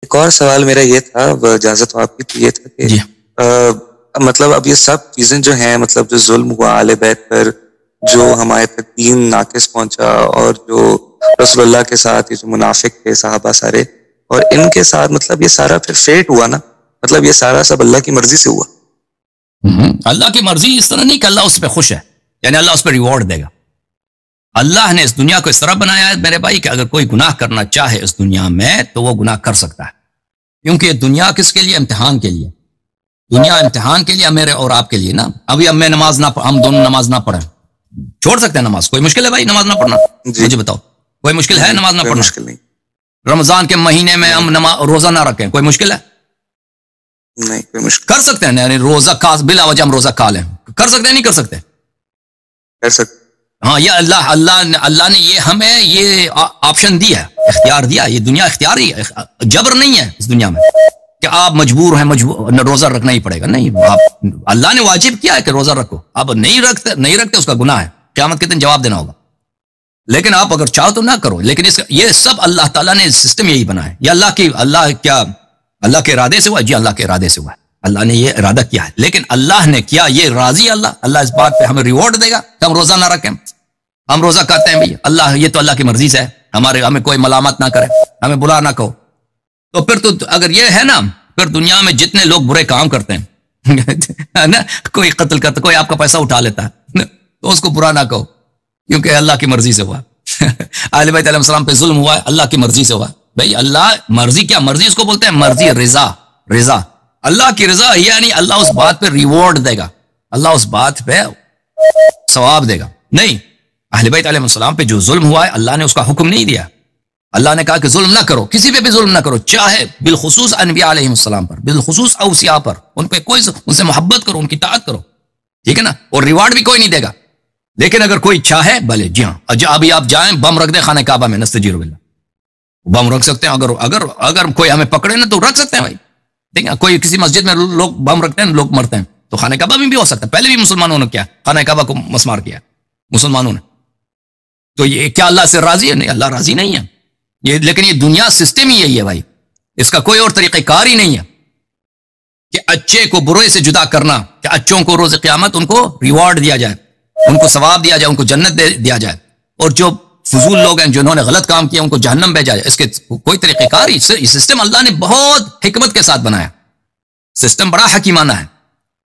ایک اور سوال میرا یہ تھا، اجازت ہو آپ کی، تو یہ تھا کہ جی مطلب اب یہ سب چیزیں جو ہیں، مطلب جو ظلم ہوا آل بیت پر، جو ہمارے تک دین ناقص پہنچا، اور جو رسول اللہ کے ساتھ یہ جو منافق تھے صحابہ سارے، اور ان کے ساتھ مطلب یہ سارا پھر فیٹ ہوا نا، مطلب یہ سارا سب اللہ کی مرضی سے ہوا. اللہ کی مرضی اس طرح نہیں کہ اللہ اس پہ خوش ہے، یعنی اللہ اس پہ ریوارڈ دے گا. اللہ نے اس دنیا کو اس طرح بنایا ہے میرے بھائی کہ اگر کوئی گناہ کرنا چاہے اس دنیا میں تو وہ گناہ کر سکتا ہے، کیونکہ یہ دنیا کس کے لیے؟ امتحان کے لیے. دنیا امتحان کے لیے میرے اور آپ کے لیے نا. ابھی اب میں نماز نہ ہم دونوں نماز نہ پڑھیں، چھوڑ سکتے ہیں نماز؟ کوئی مشکل ہے بھائی نماز نہ پڑھنا؟ مجھے بتاؤ، کوئی مشکل ہے نماز نہ پڑھنا؟ مشکل نہیں. رمضان کے مہینے میں ہم روزہ نہ رکھیں، کوئی مشکل ہے؟ نہیں کوئی مشکل. کر سکتے ہیں، یعنی روزہ بلا وجہ ہم روزہ کھا لیں، کر سکتے ہیں نہیں کر سکتے؟ کر سکتے. ہاں، یہ اللہ نے یہ ہمیں یہ آپشن دیا ہے، اختیار دیا. یہ دنیا اختیاری ہے، جبر نہیں ہے اس دنیا میں کہ آپ مجبور ہیں روزہ رکھنا ہی پڑے گا. نہیں، آپ اللہ نے واجب کیا ہے کہ روزہ رکھو. آپ نہیں رکھتے اس کا گناہ ہے، قیامت کے دن جواب دینا ہوگا. لیکن آپ اگر چاہو تو نہ کرو. لیکن یہ سب اللہ تعالیٰ نے سسٹم یہی بنا ہے. یہ اللہ کے ارادے سے ہوا؟ جی اللہ کے ارادے سے ہوا ہے، اللہ نے یہ ارادہ کیا ہے. لیکن اللہ نے کیا یہ راضی اللہ اس بات پہ ہمیں ریوارڈ دے گا کہ ہم روزہ نہ رکھیں. ہم روزہ کرتے ہیں بھائی، اللہ یہ تو اللہ کی مرضی سے ہے، ہمیں کوئی ملامت نہ کرے، ہمیں برا نہ کہو. تو پھر تو اگر یہ ہے نا، پھر دنیا میں جتنے لوگ برے کام کرتے ہیں نا، کوئی قتل کرتا، کوئی آپ کا پیسہ اٹھا لیتا ہے، تو اس کو برا نہ کہو، کیونکہ اللہ کی مرضی سے ہوا. اہل بیت علیہ السلام پہ ظلم ہوا ہے، اللہ کی مرضی سے ہوا. بھائی اللہ مرضی، کیا مرضی اس کو بولتے ہیں؟ مرضی، رضا. اللہ کی رضا یعنی اللہ اس بات پہ ریوارڈ دے گا، اللہ اس بات پہ ثواب دے گا. نہیں، اہل بیت علیہ السلام پہ جو ظلم ہوا ہے اللہ نے اس کا حکم نہیں دیا. اللہ نے کہا کہ ظلم نہ کرو، کسی پہ بھی ظلم نہ کرو، چاہے بالخصوص انبیاء علیہ السلام پر، بالخصوص اوصیاء پر، ان سے محبت کرو، ان کی اطاعت کرو، ٹھیک ہے نا. اور ریوارڈ بھی کوئی نہیں دے گا. لیکن اگر کوئی چاہے، بھلے جی ہاں، ابھی آپ جائیں بم رکھ دیں خانہ کعبہ میں، نستجیر باللہ، بم رکھ سکتے ہیں. اگر کوئی ہمیں پکڑے نا تو رکھ سکتے ہیں بھائی، ٹھیک ہے. کوئی کسی مسجد میں لوگ بم رکھتے ہیں، لوگ مرتے ہیں، تو خانہ کعبہ میں بھی ہو سکتا ہے. پہلے بھی مسلمانوں نے کیا، خانہ کعبہ کو مسمار کیا مسلمانوں نے. تو یہ کیا اللہ سے راضی ہے؟ نہیں، اللہ راضی نہیں ہے. لیکن یہ دنیا سسٹم ہی یہی ہے بھائی، اس کا کوئی اور طریقہ کار ہی نہیں ہے کہ اچھے کو برے سے جدا کرنا، کہ اچھوں کو روز قیامت ان کو ریوارڈ دیا جائے، ان کو ثواب دیا جائے، ان کو جنت دیا جائے، اور جو فضول لوگ ہیں جنہوں نے غلط کام کیا ان کو جہنم بھیجا جائے. اس کے کوئی طریقہ کار ہی، یہ سسٹم اللہ نے بہت حکمت کے ساتھ بنایا، سسٹم بڑا حکیمانہ ہے.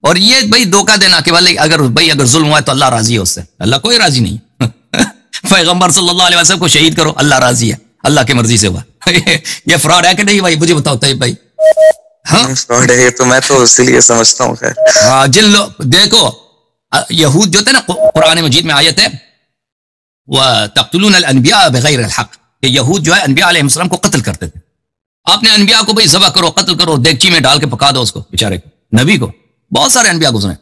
اور یہ بھائی دھوکہ دینا کہ اگر ظلم ہوا ہے تو اللہ راضی ہے اس سے، اللہ کوئی راضی نہیں. پیغمبر صلی اللہ علیہ وسلم کو شہید کرو، اللہ راضی ہے، اللہ کی مرضی سے ہوا. یہ فراڈ ہے کہ نہیں بھائی؟ مجھے بتاؤ طیب بھائی. ہاں فراڈ ہے تو میں تو اسی لیے سمجھتا ہوں. خیر ہاں، جن لوگ دیکھو یہود جو تھے نا، قرآن مجید میں آیت ہے وَتَقْتُلُونَ الْأَنْبِيَاءَ بِغَيْرِ الْحَقِّ، کہ یہود جو ہے انبیاء علیہ السلام کو قتل کرتے تھے. آپ نے انبیاء کو بھائی ذبح کرو، قتل کرو، دیگچی میں ڈال کے پکا دو اس کو بیچارے کو، نبی کو. بہت سارے انبیاء گزرے،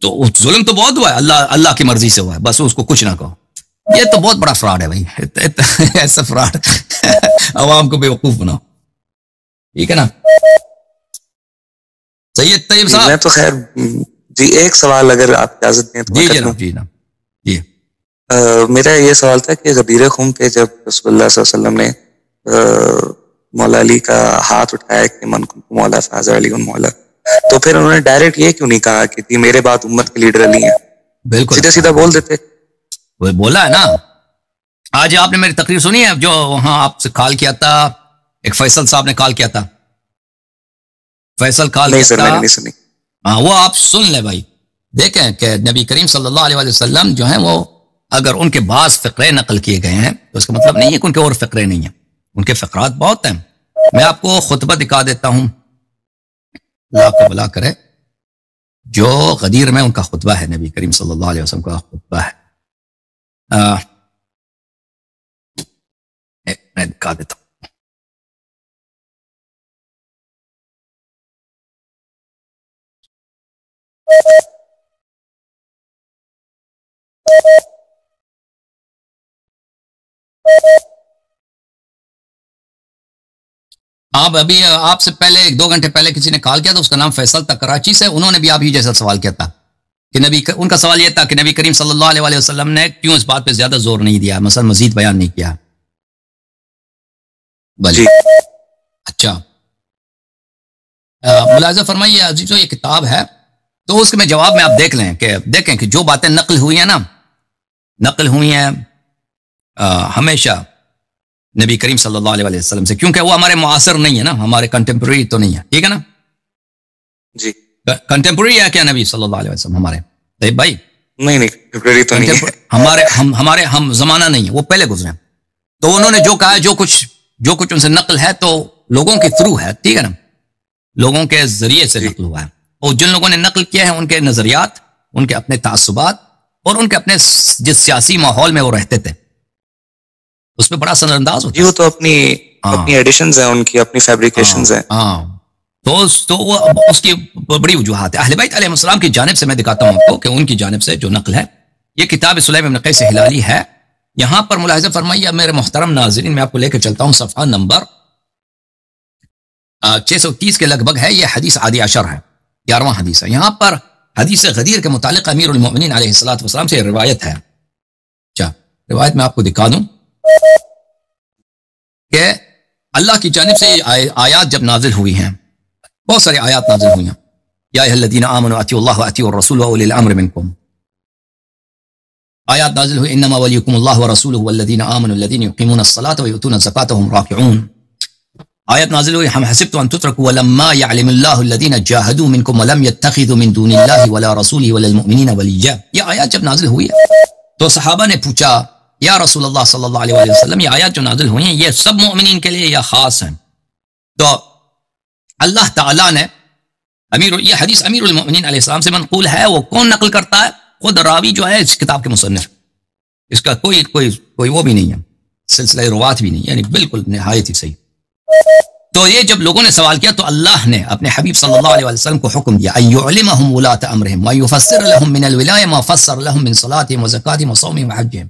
تو ظلم تو بہت ہوا ہے، اللہ کی مرضی سے ہوا ہے، بس اس کو کچھ نہ کہو. یہ تو بہت بڑا فراڈ ہے بھائی، ایسا فراڈ عوام کو بیوقوف بناؤ، ٹھیک ہے نا. سید طیب صاحب، میں تو خیر جی ایک سوال اگر آپ اجازت دیں تو جی جناب، جی جناب، جی. میرا یہ سوال تھا کہ غدیر خم پہ جب رسول اللہ صلی اللہ علیہ وسلم نے مولا علی کا ہاتھ اٹھایا کہ من کنت مولا فہذا علی مولا، تو پھر انہوں نے ڈائریکٹ یہ کیوں نہیں کہا کہ میرے بعد امت کے لیڈر علی ہیں؟ بالکل سیدھا سیدھا بول دیتے. وہ بولا ہے نا. آج آپ نے میری تقریر سنی ہے جو وہاں آپ سے کال کیا تھا، ایک فیصل صاحب نے کال کیا تھا، فیصل کال نہیں کیا سر، تھا. میں نے نہیں سنی. ہاں، وہ آپ سن لیں بھائی، دیکھیں کہ نبی کریم صلی اللہ علیہ وسلم جو ہیں وہ اگر ان کے بعض فقرے نقل کیے گئے ہیں تو اس کا مطلب نہیں ہے کہ ان کے اور فقرے نہیں ہیں، ان کے فقرات بہت ہیں. میں آپ کو خطبہ دکھا دیتا ہوں، اللہ آپ کو بلا کرے، جو غدیر میں ان کا خطبہ ہے، نبی کریم صلی اللہ علیہ وسلم کا خطبہ ہے. میں دکھا دیتا ہوں. آپ سے پہلے 1-2 گھنٹے پہلے کسی نے کال کیا تھا، اس کا نام فیصل تھا، کراچی سے. انہوں نے بھی آپ ہی جیسا سوال کیا تھا کہ ان کا سوال یہ تھا کہ نبی کریم صلی اللہ علیہ وسلم نے کیوں اس بات پہ زیادہ زور نہیں دیا، مثلا مزید بیان نہیں کیا. بھلے اچھا ملاحظہ فرمائیے عزیزو، یہ کتاب ہے تو اس کے میں جواب میں آپ دیکھیں کہ جو باتیں نقل ہوئی ہیں نا، نقل ہوئی ہیں ہمیشہ نبی کریم صلی اللہ علیہ وسلم سے، کیونکہ وہ ہمارے معاصر نہیں ہے نا، ہمارے کنٹمپرری تو نہیں ہے، ٹھیک ہے نا جی؟ کنٹمپرری ہے کیا نبی صلی اللہ علیہ وسلم ہمارے؟ طيب بھائی نہیں کنٹمپرری تو نہیں ہے، ہمارے ہم زمانہ نہیں ہے، وہ پہلے گزرے ہیں، تو انہوں نے جو کہا ہے، جو کچھ ان سے نقل ہے تو لوگوں کے تھرو ہے، ٹھیک ہے نا، لوگوں کے ذریعے سے نقل ہوا ہے، اور جن لوگوں نے نقل کیا ہے ان کے نظریات، ان کے اپنے تعصبات اور ان کے اپنے جس سیاسی ماحول میں وہ رہتے تھے اس پہ بڑا اثر انداز ہوتا ہے۔ وہ تو اپنی ایڈیشنز ہیں، ان کی اپنی فیبریکیشنز ہیں، تو وہ اس کی بڑی وجوہات ہے۔ اہل بیت علیہ السلام کی جانب سے میں دکھاتا ہوں آپ کو کہ ان کی جانب سے جو نقل ہے، یہ کتاب سلیم بن قیس ہلالی ہے۔ یہاں پر ملاحظہ فرمائیے میرے محترم ناظرین، میں آپ کو لے کے چلتا ہوں صفحہ نمبر 630 کے لگ بھگ ہے، یہ حدیث عادی عشر ہے، 11واں حدیث ہے۔ یہاں پر حدیث غدیر کے متعلق امیر المؤمنین علیہ السلام سے روایت ہے۔ اچھا روایت میں آپ کو دکھا دوں کہ اللہ کی جانب سے آیات جب نازل ہوئی ہیں، بہت ساری آیات نازل ہوئی ہیں، یا ایھا الذین آمنوا اطیعوا اللہ واطیعوا الرسول واولی الامر منکم، آیات نازل ہوئی انما ولیکم اللہ ورسولہ والذین آمنوا الذین یقیمون الصلاۃ ویؤتون الزکاۃ وهم راکعون، آیت نازل ہوئی ہم حسبتم ان تترکوا ولما یعلم اللہ الذین جاہدوا منکم ولم یتخذوا من دون اللہ ولا رسولہ ولا المؤمنین ولیا۔ یہ آیات جب نازل ہوئی ہے تو صحابہ نے پوچھا یا رسول اللہ صلی اللہ علیہ وسلم، یہ آیات جو نازل ہوئی ہیں یہ سب مومنین کے لیے یا خاص ہیں؟ تو اللہ تعالیٰ نے یہ حدیث امیر المؤمنین علیہ السلام سے منقول ہے، وہ کون نقل کرتا ہے؟ خود راوی جو ہے اس کتاب کے مصنف، اس کا کوئی وہ بھی نہیں ہے، سلسلہ روات بھی نہیں، یعنی بالکل نہایت ہی صحیح۔ تو یہ جب لوگوں نے سوال کیا تو اللہ نے اپنے حبیب صلی اللہ علیہ وسلم کو حکم دیا ان یعلمہم ولاۃ امرہم ویفسر لہم من الولایہ ما فسر لہم من صلاتہم وزکاتہم وصومہم وحجہم۔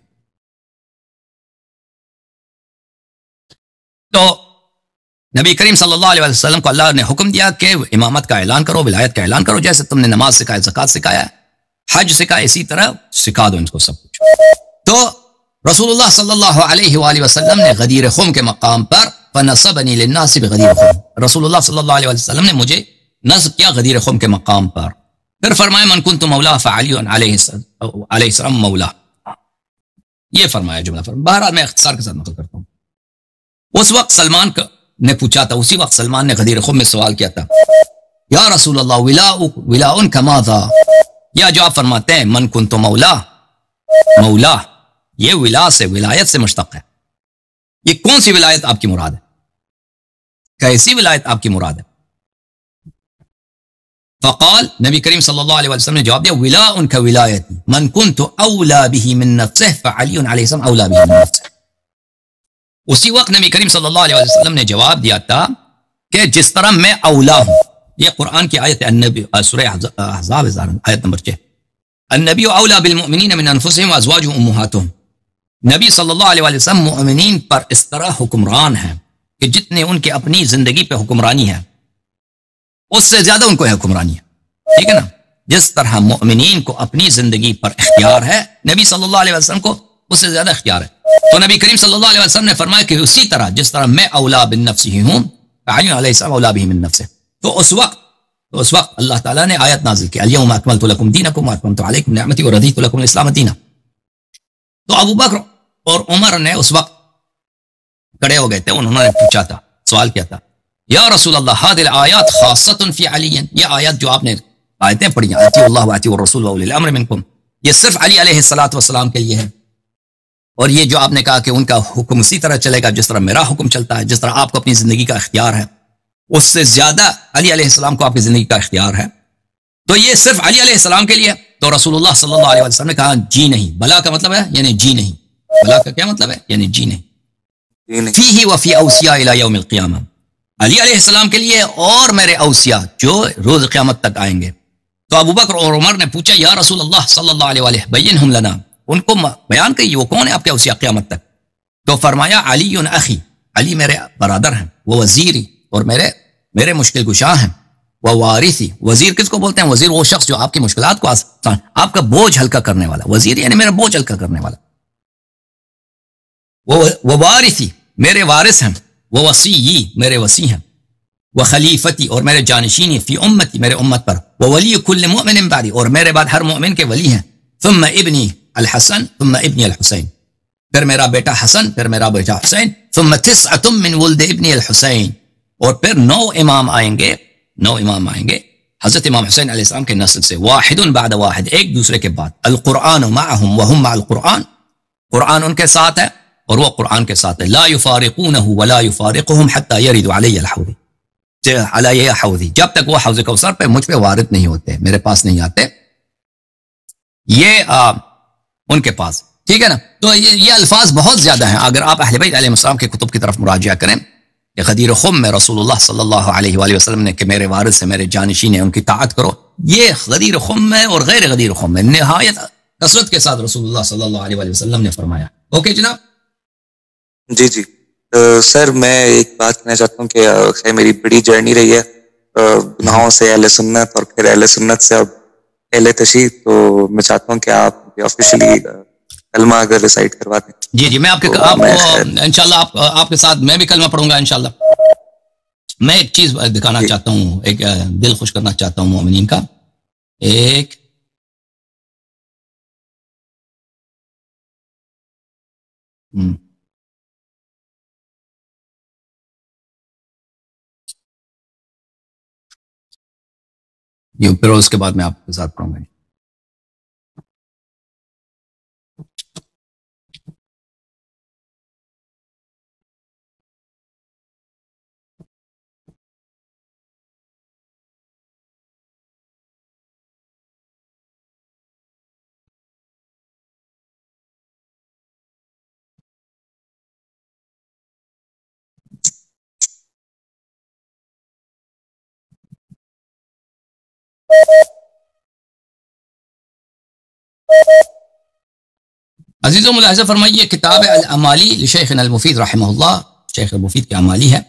تو نبی کریم صلی اللہ علیہ وسلم کو اللہ نے حکم دیا کہ امامت کا اعلان کرو، ولایت کا اعلان کرو، جیسے تم نے نماز سکھایا، زکات سکھایا، حج سکھایا، اسی طرح سکھا دو ان کو سب کچھ۔ تو رسول اللہ صلی اللہ علیہ وآلہ وسلم نے غدیر خم کے مقام پر فنصبنی للناس بغدیر خم، رسول اللہ صلی اللہ علیہ وسلم نے مجھے نصب کیا غدیر خم کے مقام پر۔ پھر فرمایا من کنت مولا فعلی علیہ السلام مولا، یہ فرمایا جملہ فرمایا۔ بہرحال میں اختصار کے ساتھ نقل کرتا ہوں۔ اس وقت سلمان نے پوچھا تھا، اسی وقت سلمان نے غدیر خم میں سوال کیا تھا یا رسول اللہ ولاء کماذا، یا جو آپ فرماتے ہیں من کنت مولا، مولا یہ ولا سے ولایت سے مشتق ہے، یہ کون سی ولایت آپ کی مراد ہے؟ کیسی ولایت آپ کی مراد ہے؟ فقال نبی کریم صلی اللہ علیہ وسلم نے جواب دیا ولاء کا ولایتی من کنت اولا به من نفسه فعلی علیہ السلام اولا به من نفسه۔ اسی وقت نبی کریم صلی اللہ علیہ وسلم نے جواب دیا تھا کہ جس طرح میں اولا ہوں، یہ قرآن کی آیت النبی سورہ احزاب آیت نمبر 6، النبی اولا بالمؤمنین من انفسهم وازواجهم امہاتهم، نبی صلی اللہ علیہ وسلم مؤمنین پر اس طرح حکمران ہیں کہ جتنے ان کے اپنی زندگی پہ حکمرانی ہے اس سے زیادہ ان کو حکمرانی ہے، ٹھیک ہے نا؟ جس طرح مؤمنین کو اپنی زندگی پر اختیار ہے، نبی صلی اللہ علیہ وسلم کو اس سے زیادہ اختیار ہے۔ تو نبی کریم صلی اللہ علیہ وسلم نے فرمایا کہ اسی طرح جس طرح میں اولا بالنفس ہی ہوں، علی علیہ السلام اولا بھی من نفسه۔ تو اس وقت اللہ تعالیٰ نے آیت نازل کی الیوم اکملت لکم دینکم واتممت علیکم نعمتی ورضیت لکم الاسلام دینا۔ تو ابو بکر اور عمر نے اس وقت کھڑے ہو گئے تھے، انہوں نے پوچھا تھا، سوال کیا تھا یا رسول اللہ هذه الآیات خاصۃ فی علی، یہ آیات جو آپ نے آیتیں پڑھی ہیں اطیعوا اللہ واطیعوا الرسول واولی الامر منکم، یہ صرف علی علیہ السلام کے لیے ہے، اور یہ جو آپ نے کہا کہ ان کا حکم اسی طرح چلے گا جس طرح میرا حکم چلتا ہے، جس طرح آپ کو اپنی زندگی کا اختیار ہے اس سے زیادہ علی علیہ السلام کو آپ کی زندگی کا اختیار ہے، تو یہ صرف علی علیہ السلام کے لیے؟ تو رسول اللہ صلی اللہ علیہ وسلم نے کہا جی نہیں، بلا کا مطلب ہے یعنی جی نہیں، بلا کا کیا مطلب ہے یعنی جی نہیں، فیہ وفی اوصیاء الی یوم القیامہ، علی علیہ السلام کے لیے اور میرے اوصیاء جو روز قیامت تک آئیں گے۔ تو ابو بکر اور عمر نے پوچھا یا رسول اللہ صلی اللہ علیہ وآلہ بینہم لنا، ان کو بیان کریے وہ کون ہے آپ کے اوصیاء قیامت تک؟ تو فرمایا علی اخی، علی میرے برادر ہیں، وہ وزیری اور میرے مشکل کشا ہیں، وہ وارثی، وزیر کس کو بولتے ہیں؟ وزیر وہ شخص جو آپ کی مشکلات کو آسان، آپ کا بوجھ ہلکا کرنے والا، وزیر یعنی میرا بوجھ ہلکا کرنے والا، وہ وارثی میرے وارث ہیں، وہ وصی میرے وصی ہیں، وخلیفتی اور میرے جانشینی فی امتی میرے امت پر وولی کل مؤمن بعدی اور میرے بعد ہر مؤمن کے ولی ہیں ثم ابنی الحسن ثم ابنی الحسین پھر میرا بیٹا حسن پھر میرا بیٹا حسین ثم تسعۃ من ولد ابنی الحسین اور پھر 9 امام آئیں گے حضرت امام حسین علیہ السلام کے نسل سے واحد بعد واحد ایک دوسرے کے بعد القرآن معهم وهم مع القرآن قرآن ان کے ساتھ ہے اور وہ قرآن کے ساتھ ہے لا یفارقونہ ولا یفارقهم حتی یرد علی الحوض علی حوضی جب تک وہ حوض کوثر پہ مجھ پہ وارد نہیں ہوتے میرے پاس نہیں آتے یہ ان کے پاس ٹھیک ہے نا تو یہ الفاظ بہت زیادہ ہیں اگر آپ اہل بیت علیہ السلام کے کتب کی طرف مراجعہ کریں کہ غدیر خم میں رسول اللہ صلی اللہ علیہ وآلہ وسلم نے کہ میرے وارث سے میرے جانشین ہیں ان کی طاعت کرو یہ غدیر خم میں اور غیر غدیر خم میں نہایت کثرت کے ساتھ رسول اللہ صلی اللہ علیہ وآلہ وسلم نے فرمایا اوکے جناب جی سر میں ایک بات کہنا چاہتا ہوں کہ میری بڑی جرنی رہی ہے گناہوں سے اہل سنت اور پھر اہل سنت سے اب اہل تشیع تو میں چاہتا ہوں کہ آپ آفیشلی کلمہ اگر ریسائٹ کروا دیں جی میں آپ انشاءاللہ آپ کے ساتھ میں بھی کلمہ پڑھوں گا انشاءاللہ میں ایک چیز دکھانا چاہتا ہوں ایک دل خوش کرنا چاہتا ہوں مومنین کا ایک یہ پھر اس کے بعد میں آپ کے ساتھ پڑھوں گا عزیزوں ملاحظہ فرمائیے کتاب الاعمالی لشیخنا المفید رحمہ اللہ شیخ المفید کی اعمالی ہے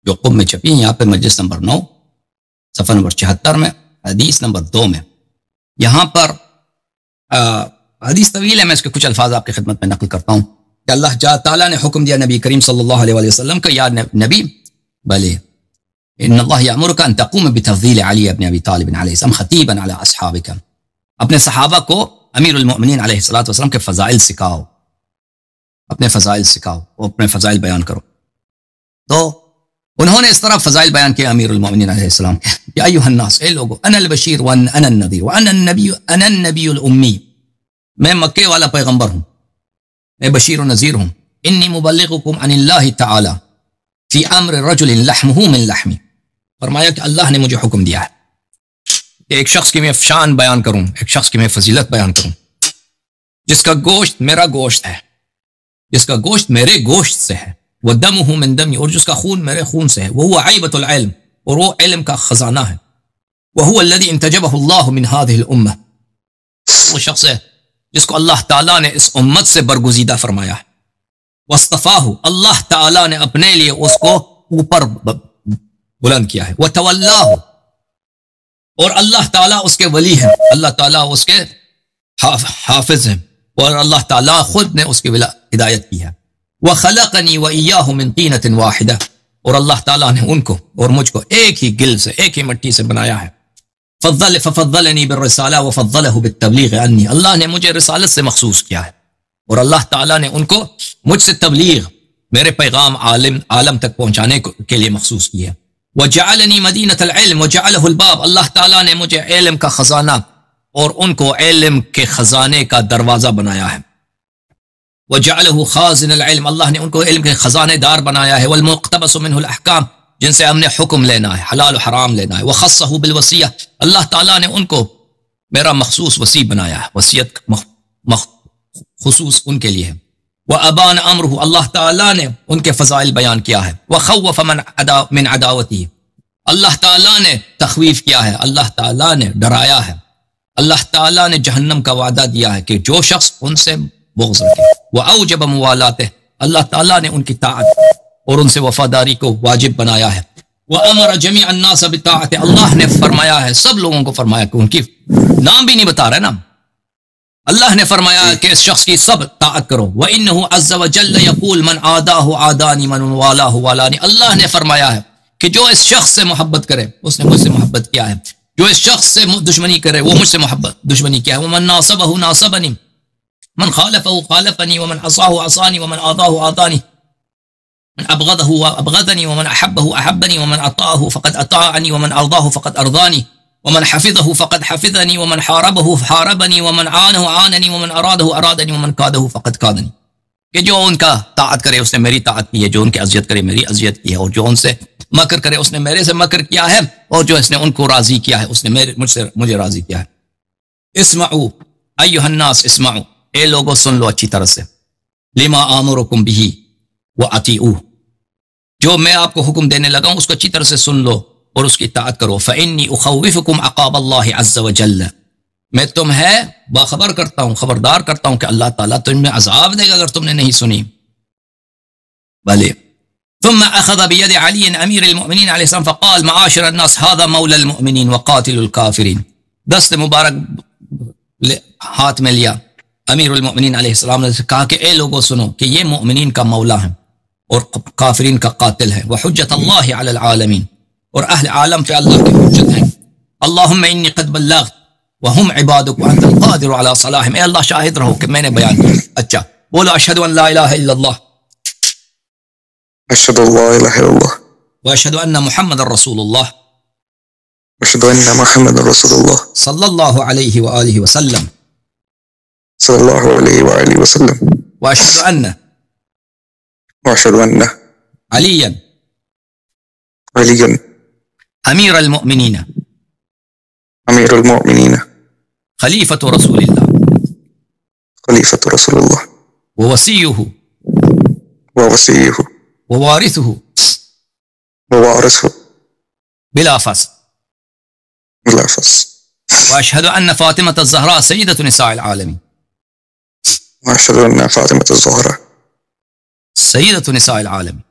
جو قم میں چھپی ہیں یہاں پہ مجلس نمبر 9 صفحہ نمبر 74 میں حدیث نمبر 2 میں یہاں پر حدیث طویل ہے میں اس کے کچھ الفاظ آپ کی خدمت میں نقل کرتا ہوں کہ اللہ تعالیٰ نے حکم دیا نبی کریم صلی اللہ علیہ وسلم کو یا نبی بلے ان اللہ یامرک ان تقوم بتفضیل علی ابن ابی طالب علیہ السلام خطیبا علی اصحابک اپنے صحابہ کو امیر المؤمنین علیہ الصلوۃ والسلام کے فضائل سکھاؤ اپنے فضائل سکھاؤ اپنے فضائل بیان کرو تو انہوں نے اس طرح فضائل بیان کیا امیر المؤمنین علیہ السلام یا ایھا الناس اے لوگو انا البشیر وانا النذیر وانا النبی الامی میں مکے والا پیغمبر ہوں میں بشیر و نذیر ہوں انی مبلغکم عن اللہ تعالی فی امر رجل لحمہ من لحمی فرمایا کہ اللہ نے مجھے حکم دیا ہے کہ ایک شخص کی میں شان بیان کروں ایک شخص کی میں فضیلت بیان کروں جس کا گوشت میرا گوشت ہے جس کا گوشت میرے گوشت سے ہے وہ دمہ من دمی اور جس کا خون میرے خون سے ہے وہ عیبۃ العلم اور وہ علم کا خزانہ ہے وہو الذی انتجبہ اللہ من هذه الامہ وہ شخص ہے جس کو اللہ تعالیٰ نے اس امت سے برگزیدہ فرمایا ہے واصطفاہ اللہ تعالیٰ نے اپنے لیے اس کو اوپر بلند کیا ہے وتولاہ اور اللہ تعالیٰ اس کے ولی ہیں اللہ تعالیٰ اس کے حافظ ہیں اور اللہ تعالیٰ خود نے اس کی ہدایت کی ہے وخلقنی وإیاہ من طینۃ واحدہ اور اللہ تعالیٰ نے ان کو اور مجھ کو ایک ہی گل سے ایک ہی مٹی سے بنایا ہے ففضلنی بالرسالہ وفضلہ بالتبلیغ عنی اللہ نے مجھے رسالت سے مخصوص کیا ہے اور اللہ تعالیٰ نے ان کو مجھ سے تبلیغ میرے پیغام عالم تک پہنچانے کے لیے مخصوص کیا ہے وجعلنی مدینۃ العلم وجعلہ الباب اللہ تعالیٰ نے مجھے علم کا خزانہ اور ان کو علم کے خزانے کا دروازہ بنایا ہے وجعلہ خازن العلم اللہ نے ان کو علم کے خزانے دار بنایا ہے والمقتبس منہ الاحکام جن سے ہم نے حکم لینا ہے حلال و حرام لینا ہے وخصہ بالوصیہ اللہ تعالیٰ نے ان کو میرا مخصوص وصی بنایا ہے وصیت خصوص ان کے لیے ہے وابان امرہ اللہ تعالیٰ نے ان کے فضائل بیان کیا ہے وخوف من عداوتی اللہ تعالیٰ نے تخویف کیا ہے اللہ تعالیٰ نے ڈرایا ہے اللہ تعالیٰ نے جہنم کا وعدہ دیا ہے کہ جو شخص ان سے بغض رکھے واوجب موالاتے اللہ تعالیٰ نے ان کی طاعت اور ان سے وفاداری کو واجب بنایا ہے وامر جمیع الناس بطاعت اللہ نے فرمایا ہے سب لوگوں کو فرمایا کہ ان کی نام بھی نہیں بتا رہے نا اللہ نے فرمایا کہ اس شخص کی سب طاعت کرو. وَإِنَّهُ عَزَّ وَجَلَّ يَقُولُ مَنْ عَادَاهُ عَادَانِي مَنْ وَالَاهُ وَالَانِي. اللہ نے فرمایا ہے کہ جو اس شخص سے محبت کرے اس نے مجھ سے محبت کیا ہے, جو اس شخص سے دشمنی کرے وہ مجھ سے دشمنی کیا ہے. وَمَنْ نَاصَبَهُ نَاصَبَنِي من خالفه خالفني ومن عصاه عصاني ومن آذاه آذاني من أبغضه أبغضني ومن أحبه أحبني ومن أطاعه فقد أطاعني ومن أرضاه فقد أرضاني ومن حفظه فقد حفظني ومن حاربه حاربني ومن عانه عانني ومن أراده أرادني ومن كاده فقد كادني. کہ جو ان کا طاعت کرے اس نے میری طاعت کی ہے, جو ان کی اذیت کرے میری اذیت کی ہے, اور جو ان سے مکر کرے اس نے میرے سے مکر کیا ہے, اور جو اس نے ان کو راضی کیا ہے اس نے مجھے راضی کیا ہے. اسمعوا ایھا الناس اسمعوا, اے لوگوں سن لو اچھی طرح سے. لما آمرکم بہ واطیعوہ, جو میں آپ کو حکم دینے لگا ہوں اس کو اچھی طرح سے سن لو اور اس کی اطاعت کرو. فإنی اخوفکم عقاب اللہ عز وجل, میں تمہیں باخبر کرتا ہوں, خبردار کرتا ہوں کہ اللہ تعالیٰ تم میں عذاب دے گا اگر تم نے نہیں سنی. بھلے. ثم اخذ بید علی امیر المؤمنین علیہ السلام فقال معاشر الناس هذا مولا المؤمنین وقاتل الکافرین. دست مبارک ہاتھ میں لیا امیر المؤمنین علیہ السلام نے کہا کہ اے لوگوں سنو کہ یہ مؤمنین کا مولا ہے اور کافرین کا قاتل ہے. وحجت اللہ علی العالمین, اور اہل عالم پہ اللہ کی حجت ہے. اللہم انی قد بلغت وہم عبادک وانت القادر علی صلاحہم, اے اللہ شاہد رہو کہ میں نے بیان کیا. اچھا بولو اشہد ان لا الہ الا اللہ, اشہد ان لا الہ الا اللہ, واشہد ان محمد رسول اللہ, اشہد ان محمد رسول اللہ صلی اللہ علیہ وآلہ وسلم, صلی اللہ علیہ وآلہ وسلم, واشہد ان علیا علیا امیر المؤمنین امیر المؤمنین خلیفۃ رسول اللہ خلیفۃ رسول اللہ ووصیہ ووصیہ ووارثہ ووارثہ بلا فصل. بلا فصل. واشہد ان فاطمۃ الزہراء سیدۃ نساء العالمین, واشہد ان فاطمۃ الزہراء سیدۃ نساء العالمین,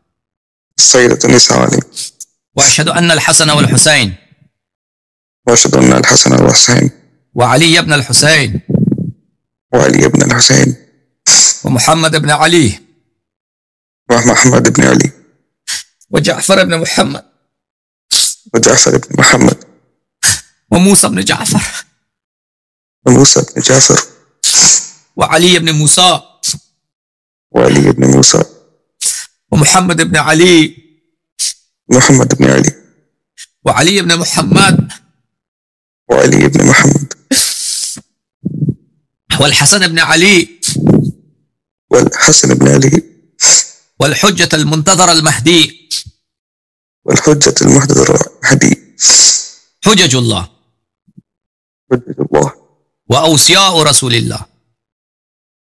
سیدۃ نساء العالمین. واشہد ان الحسن والحسین واشہد ان الحسن والحسین وعلی ابن الحسین وعلی ابن الحسین ومحمد ابن علی ومحمد ابن علی وجعفر ابن محمد وجعفر ابن محمد وموسى ابن جعفر وموسى ابن جعفر وعلي ابن موسى وعلي ابن موسى ومحمد ابن علي محمد ابن علي وعلي ابن محمد وعلي ابن محمد والحسن ابن علي والحسن ابن علي والحجة المنتظر المهدي والحجة المنتظر المهدي حجج الله حجج الله وأوصياء رسول الله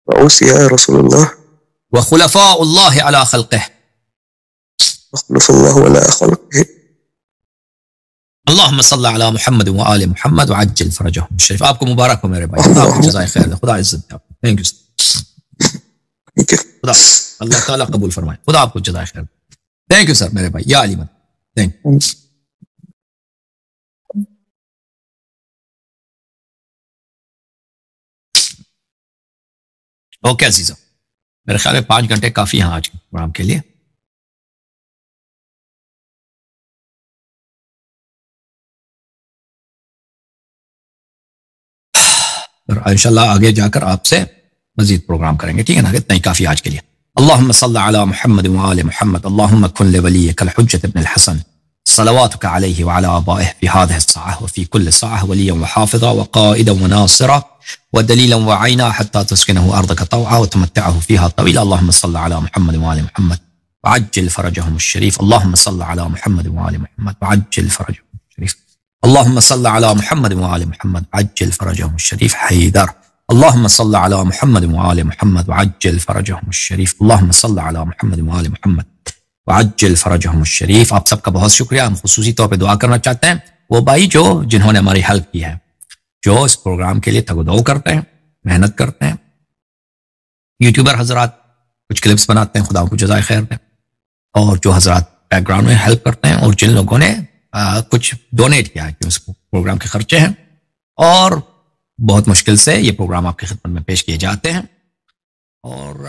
وأوصياء رسول الله وخلفاء الله على خلقه وخلف الله على خلقه. اللهم صل على محمد وآل محمد وعجل فرجهم الشريف. آپ کو مبارک ہو میرے بھائی, آپ کو جزائے خیر, خدا عزت دے. تھینک یو, خدا اللہ تعالیٰ قبول فرمائے, خدا آپ کو جزائے خیر. تھینک یو سر میرے بھائی, یا علی من, تھینک یو. اوکے عزیزہ, میرے خیال میں 5 گھنٹے کافی ہیں آج کے پروگرام کے لیے. انشاءاللہ آگے جا کر آپ سے مزید پروگرام کریں گے, ٹھیک ہے نا؟ اتنا ہی کافی آج کے لیے. اللہم صل علی محمد وآل محمد. اللہم کن لولیک الحجة ابن الحسن صلواتك علیہ وعلى آبائه في هذه الساعة وفي كل ساعة وليا وحافظا وقائدا وناصرا ودليلا وعينا حتى تسكنه أرضك طوعا وتمتعه فيها طويلا. اللهم صل على محمد وآل محمد وعجل فرجهم الشريف. اللهم صل على محمد وآل محمد وعجل فرجهم الشريف. اللهم صل على محمد وآل محمد وعجل فرجهم الشريف. حيدر. اللهم صل على محمد وآل محمد وعجل فرجهم الشريف. اللهم صل على محمد وآل محمد وعجل فرجهم الشريف. آپ سب کا بہت شکریہ. ہم خصوصی طور پہ دعا کرنا چاہتے ہیں وہ بھائی جنہوں نے ہماری ہیلپ کی ہے, جو اس پروگرام کے لیے تگ و دو کرتے ہیں, محنت کرتے ہیں. یوٹیوبر حضرات کچھ کلپس بناتے ہیں, خدا کو جزائے خیر دیں. اور جو حضرات بیک گراؤنڈ میں ہیلپ کرتے ہیں, اور جن لوگوں نے کچھ ڈونیٹ کیا ہے کہ اس پروگرام کے خرچے ہیں, اور بہت مشکل سے یہ پروگرام آپ کی خدمت میں پیش کیے جاتے ہیں، اور